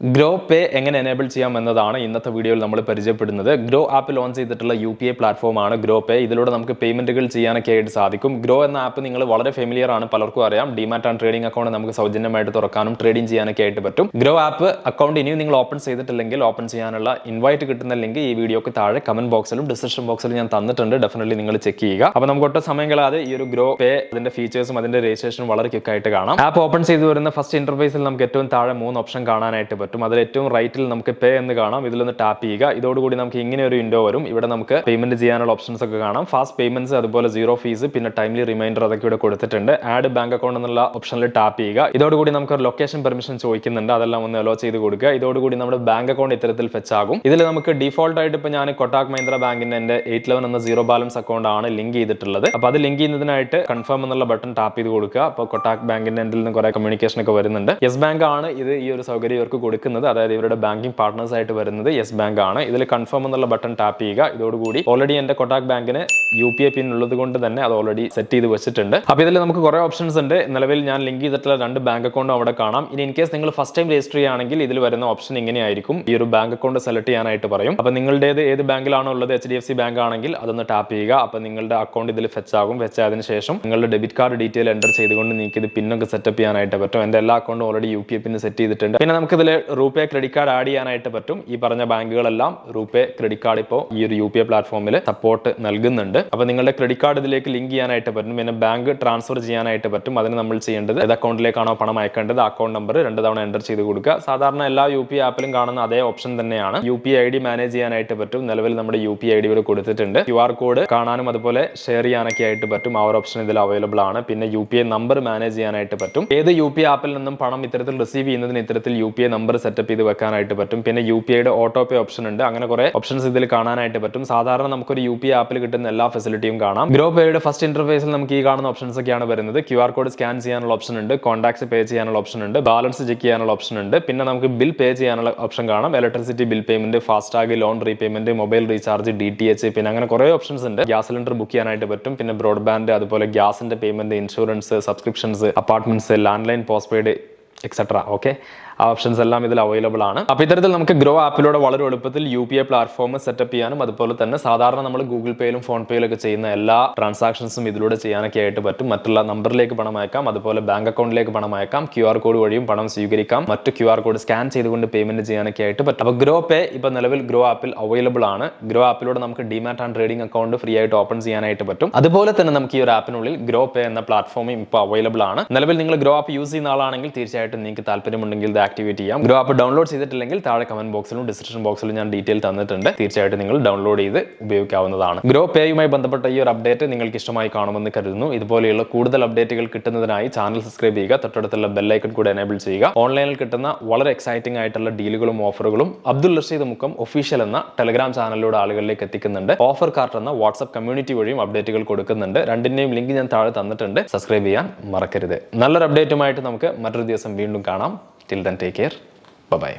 Groww Pay എങ്ങനെ enable ചെയ്യാം എന്നതാണ് ഇന്നത്തെ വീഡിയോയിൽ നമ്മൾ പരിചയപ്പെടുന്നത്. Groww ആപ്പ് ലോഞ്ച് ചെയ്തിട്ടുള്ള UPI പ്ലാറ്റ്ഫോമാണ് Groww Pay. ഇതിലൂടെ നമുക്ക് പേയ്മെന്റുകൾ ചെയ്യാനൊക്കെ ആയിട്ട് സാധിക്കും. Groww എന്ന ആപ്പ് നിങ്ങൾ വളരെ ഫെമിലിയർ ആണ്, പലർക്കും അറിയാം. ഡിമാറ്റ് ആൻഡ് ട്രേഡിംഗ് അക്കൗണ്ട് നമുക്ക് സൗജന്യമായിട്ട് തുറക്കാനും ട്രേഡിംഗ് ചെയ്യാനൊക്കെ ആയിട്ട് പറ്റും. Groww ആപ്പ് അക്കൗണ്ട് ഇനിയും നിങ്ങൾ ഓപ്പൺ ചെയ്തിട്ടില്ലെങ്കിൽ ഓപ്പൺ ചെയ്യാനുള്ള ഇൻവൈറ്റ് കിട്ടുന്ന ലിങ്ക് ഈ വീഡിയോക്ക് താഴെ കമന്റ് ബോക്സിലും ഡിസ്ക്രിപ്ഷൻ ബോക്സിലും ഞാൻ തന്നിട്ടുണ്ട്. ഡെഫിനറ്റ്ലി നിങ്ങൾ ചെക്ക് ചെയ്യുക. അപ്പോൾ നമുക്ക് ഒട്ടും സമയം കളയാതെ ഈ ഒരു Groww Pay അതിന്റെ ഫീച്ചേഴ്സും അതിന്റെ രജിസ്ട്രേഷനും വളരെ ക്വിക്ക് ആയിട്ട് കാണാം. ആപ്പ് ഓപ്പൺ ചെയ്തു വരുന്ന ഫസ്റ്റ് ഇന്റർഫേസിൽ നമുക്ക് ഏറ്റവും താഴെ 3 ഓപ്ഷൻ കാണാനായിട്ട് പറ്റും. അതിൽ ഏറ്റവും റൈറ്റ് നമുക്ക് പേ എന്ന് കാണാം. ഇതിലൊന്ന് ടാപ്പ് ചെയ്യുക. ഇതോടുകൂടി നമുക്ക് ഇങ്ങനെ ഒരു വിൻഡോ വരും. ഇവിടെ നമുക്ക് പേയ്മെന്റ് ചെയ്യാനുള്ള ഓപ്ഷൻസ് ഒക്കെ കാണാം. ഫാസ്റ്റ് പേയ്മെന്റ്സ്, അതുപോലെ സീറോ ഫീസ്, പിന്നെ ടൈംലി റിമൈൻഡർ അതൊക്കെ ഇവിടെ കൊടുത്തിട്ടുണ്ട്. ആഡ് ബാങ്ക് അക്കൗണ്ട് എന്നുള്ള ഓപ്ഷനിൽ ടാപ്പ് ചെയ്യുക. ഇതോടുകൂടി നമുക്ക് ഒരു ലൊക്കേഷൻ പെർമിഷൻ ചോദിക്കുന്നുണ്ട്. അതെല്ലാം ഒന്ന് അലോ ചെയ്ത് കൊടുക്കുക. ഇതോടുകൂടി നമ്മുടെ ബാങ്ക് അക്കൗണ്ട് ഇത്തരത്തിൽ ഫെച്ച് ആകും. ഇതിൽ നമുക്ക് ഡിഫോൾട്ട് ആയിട്ട് ഇപ്പോൾ ഞാൻ കൊട്ടാക് മഹീന്ദ്ര ബാങ്കിന്റെ എന്റെ 811 എന്ന സീറോ ബാലൻസ് അക്കൗണ്ട് ആണ് ലിങ്ക് ചെയ്തിട്ടുള്ളത്. അപ്പോൾ അത് ലിങ്ക് ചെയ്യുന്നതിനായിട്ട് കൺഫേം എന്നുള്ള ബട്ടൺ ടാപ്പ് ചെയ്ത് കൊടുക്കുക. അപ്പോൾ കൊട്ടാക് ബാങ്കിന്റെ എൻഡിൽ നിന്ന് കുറെ കമ്മ്യൂണിക്കേഷൻ ഒക്കെ വരുന്നുണ്ട്. യെസ് ബാങ്ക് ആണ് ഇത് ഈ ഒരു സൗകര്യം ഇവർക്ക് കൊടുക്കുന്നത്. അതായത് ഇവരുടെ ബാങ്കിങ് പാർട്ട്നേഴ്സ് ആയിട്ട് വരുന്നത് യെസ് ബാങ്ക് ആണ്. ഇതിൽ കൺഫേം എന്നുള്ള ബട്ടൺ ടാപ്പ് ചെയ്യുക. ഇതോടുകൂടി ഓൾറെഡി എന്റെ കൊട്ടാക് ബാങ്കിന് UPI പിൻ ഉള്ളത് കൊണ്ട് തന്നെ അത് ഓൾറെഡി സെറ്റ് ചെയ്ത് വെച്ചിട്ടുണ്ട്. അപ്പോൾ ഇതിൽ നമുക്ക് കുറെ ഓപ്ഷൻസ് ഉണ്ട്. നിലവിൽ ഞാൻ ലിങ്ക് ചെയ്തിട്ടുള്ള 2 ബാങ്ക് അക്കൗണ്ടും അവിടെ കാണാം. ഇനി ഇൻ കേസ് നിങ്ങൾ ഫസ്റ്റ് ടൈം രജിസ്റ്റർ ചെയ്യുകയാണെങ്കിൽ ഇതിൽ വരുന്ന ഓപ്ഷൻ ഇങ്ങനെയായിരിക്കും. ഈ ഒരു ബാങ്ക് അക്കൗണ്ട് സെലക്ട് ചെയ്യാനായിട്ട് പറയും. അപ്പോൾ നിങ്ങളുടേത് ഏത് ബാങ്കിലാണോ ഉള്ളത്, HDFC ബാങ്ക് ആണെങ്കിൽ അതൊന്ന് ടാപ്പ് ചെയ്യുക. അപ്പോൾ നിങ്ങളുടെ അക്കൗണ്ട് ഇതിൽ ഫെച്ച് ആകും. ഫെച്ച് ആയതിനു ശേഷം നിങ്ങളുടെ ഡെബിറ്റ് കാർഡ് ഡീറ്റെയിൽ എൻ്റർ ചെയ്തുകൊണ്ട് നിങ്ങൾക്ക് ഇത് പിന്നൊക്കെ സെറ്റപ്പ് ചെയ്യാനായിട്ട് പറ്റും. എൻ്റെ എല്ലാ അക്കൗണ്ടും ഓൾറെഡി UPI പിൻ സെറ്റ് ചെയ്തിട്ടുണ്ട്. പിന്നെ നമുക്ക് ഇതിൽ റൂപേ ക്രെഡിറ്റ് കാർഡ് ആഡ് ചെയ്യാനായിട്ട് പറ്റും. ഈ പറഞ്ഞ ബാങ്കുകളെല്ലാം റൂപേ ക്രെഡിറ്റ് കാർഡ് ഇപ്പോൾ ഈ ഒരു UPI പ്ലാറ്റ്ഫോമിൽ സപ്പോർട്ട് നൽകുന്നുണ്ട്. അപ്പോൾ നിങ്ങളുടെ ക്രെഡിറ്റ് കാർഡ് ഇതിലേക്ക് ലിങ്ക് ചെയ്യാനായിട്ട് പറ്റും. പിന്നെ ബാങ്ക് ട്രാൻസ്ഫർ ചെയ്യാനായിട്ട് പറ്റും. അതിന് നമ്മൾ ചെയ്യേണ്ടത് ഏത് അക്കൗണ്ടിലേക്കാണോ പണം അയക്കേണ്ടത് അക്കൗണ്ട് നമ്പർ 2 തവണ എൻ്റർ ചെയ്ത് കൊടുക്കുക. സാധാരണ എല്ലാ UPI ആപ്പിലും കാണുന്ന അതേ ഓപ്ഷൻ തന്നെയാണ്. UPI ID മാനേജ് ചെയ്യാനായിട്ട് പറ്റും. നിലവിൽ നമ്മുടെ UPI ID ഇവിടെ കൊടുത്തിട്ടുണ്ട്. QR കോഡ് കാണാനും അതുപോലെ ഷെയർ ചെയ്യാനൊക്കെ ആയിട്ട് പറ്റും. ആ ഒരു ഓപ്ഷൻ ഇതിൽ അവൈലബിൾ ആണ്. പിന്നെ UPI നമ്പർ മാനേജ് ചെയ്യാനായിട്ട് പറ്റും. ഏത് UPI ആപ്പിൽ നിന്നും പണം ഇത്തരത്തിൽ റിസീവ് ചെയ്യുന്നതിന് ഇത്തരത്തിൽ UPI നമ്പർ സെറ്റപ്പ് ചെയ്ത് വെക്കാനായിട്ട് പറ്റും. പിന്നെ UPIയുടെ ഓട്ടോ പേ ഓപ്ഷൻ ഉണ്ട്. അങ്ങനെ കുറെ ഓപ്ഷൻസ് ഇതിൽ കാണാനായിട്ട് പറ്റും. സാധാരണ നമുക്കൊരു UPI ആപ്പിൽ കിട്ടുന്ന എല്ലാ ഫെസിലിറ്റിയും കാണാം. Groww Payയുടെ ഫസ്റ്റ് ഇന്റർഫേസിൽ നമുക്ക് ഈ കാണുന്ന ഓപ്ഷൻസ് ഒക്കെയാണ് വരുന്നത്. QR കോഡ് സ്കാൻ ചെയ്യാനുള്ള ഓപ്ഷൻ ഉണ്ട്. കോൺടാക്ട്സ് പേ ചെയ്യാനുള്ള ഓപ്ഷൻ ഉണ്ട്. ബാലൻസ് ചെക്ക് ചെയ്യാനുള്ള ഓപ്ഷൻ ഉണ്ട്. പിന്നെ നമുക്ക് ബിൽ പേ ചെയ്യാനുള്ള ഓപ്ഷൻ കാണാം. Electricity bill payment, FASTag, loan repayment, mobile recharge, DTH, പിന്നെ അങ്ങനെ കുറെ ഓപ്ഷൻസ് ഉണ്ട്. ഗ്യാസ് സിലിണ്ടർ ബുക്ക് ചെയ്യാനായിട്ട് പറ്റും. പിന്നെ ബ്രോഡ്ബാൻഡ്, അതുപോലെ ഗ്യാസിന്റെ payment, insurance, subscriptions, apartments, land line, post paid etcetera. Okay, ആ ഓപ്ഷൻസ് എല്ലാം ഇതിൽ അവൈലബിൾ ആണ്. അപ്പോൾ ഇത്തരത്തിൽ നമുക്ക് Groww ആപ്പിലൂടെ വളരെ എളുപ്പത്തിൽ UPI പ്ലാറ്റ്ഫോം സെറ്റപ്പ് ചെയ്യാനും അതുപോലെ തന്നെ സാധാരണ നമ്മൾ ഗൂഗിൾ പേയിലും ഫോൺ പേയിലൊക്കെ ചെയ്യുന്ന എല്ലാ ട്രാൻസാക്ഷൻസും ഇതിലൂടെ ചെയ്യാനൊക്കെ ആയിട്ട് പറ്റും. മറ്റുള്ള നമ്പറിലേക്ക് പണം അയക്കാം, അതുപോലെ ബാങ്ക് അക്കൗണ്ടിലേക്ക് പണം അയക്കാം, QR കോഡ് വഴിയും പണം സ്വീകരിക്കാം, മറ്റ് QR കോഡ് സ്കാൻ ചെയ്തുകൊണ്ട് പേയ്മെന്റ് ചെയ്യാനൊക്കെ ആയിട്ട് പറ്റും. അപ്പോൾ Groww Pay ഇപ്പോൾ നിലവിൽ Groww ആപ്പിൽ അവൈലബിൾ ആണ്. Groww ആപ്പിലൂടെ നമുക്ക് demat and trading account free ആയിട്ട് ഓപ്പൺ ചെയ്യാനായിട്ട് പറ്റും. അതുപോലെ തന്നെ നമുക്ക് ഈ ഒരു ആപ്പിനുള്ളിൽ Groww Pay എന്ന പ്ലാറ്റ്ഫോമും ഇപ്പോൾ അവൈലബിൾ ആണ്. നിലവിൽ നിങ്ങൾ Groww ആപ്പ് യൂസ് ചെയ്യുന്ന ആളാണെങ്കിൽ തീർച്ചയായിട്ടും നിങ്ങൾക്ക് താല്പര്യമുണ്ടെങ്കിൽ ഇത് ആക്ടിവേറ്റ് ചെയ്യാം. Groww ആപ്പ് ഡൗൺലോഡ് ചെയ്തിട്ടില്ലെങ്കിൽ താഴെ കമന്റ് ബോക്സിലും ഡിസ്ക്രിപ്ഷൻ ബോക്സിലും ഞാൻ ഡീറ്റെയിൽ തന്നിട്ടുണ്ട്. തീർച്ചയായിട്ടും നിങ്ങൾ ഡൗൺലോഡ് ചെയ്ത് ഉപയോഗിക്കാവുന്നതാണ്. Groww Payയുമായി ബന്ധപ്പെട്ട ഈ ഒരു അപ്ഡേറ്റ് നിങ്ങൾക്ക് ഇഷ്ടമായി കാണുമെന്ന് കരുതുന്നു. ഇതുപോലെയുള്ള കൂടുതൽ അപ്ഡേറ്റുകൾ കിട്ടുന്നതിനായി ചാനൽ സബ്സ്ക്രൈബ് ചെയ്യുക. തൊട്ടടുത്തുള്ള ബെൽ ഐക്കൺ കൂടെ എനേബിൾ ചെയ്യുക. ഓൺലൈനിൽ കിട്ടുന്ന വളരെ എക്സൈറ്റിംഗ് ആയിട്ടുള്ള ഡീലുകളും ഓഫറുകളും AbdulRasheedMukkam ഒഫീഷ്യൽ എന്ന ടെലഗ്രാം ചാനലിലൂടെ ആളുകളിലേക്ക് എത്തിക്കുന്നുണ്ട്. ഓഫർ കാർട്ട് എന്ന വാട്സ്ആപ്പ് കമ്മ്യൂണിറ്റി വഴിയും അപ്ഡേറ്റുകൾ കൊടുക്കുന്നുണ്ട്. രണ്ടിന്റെയും ലിങ്ക് ഞാൻ താഴെ തന്നിട്ടുണ്ട്. സബ്സ്ക്രൈബ് ചെയ്യാൻ മറക്കരുത്. നല്ലൊരു അപ്ഡേറ്റുമായിട്ട് നമുക്ക് മറ്റൊരു ദിവസം വീണ്ടും കാണാം. Till then, take care. Bye-bye.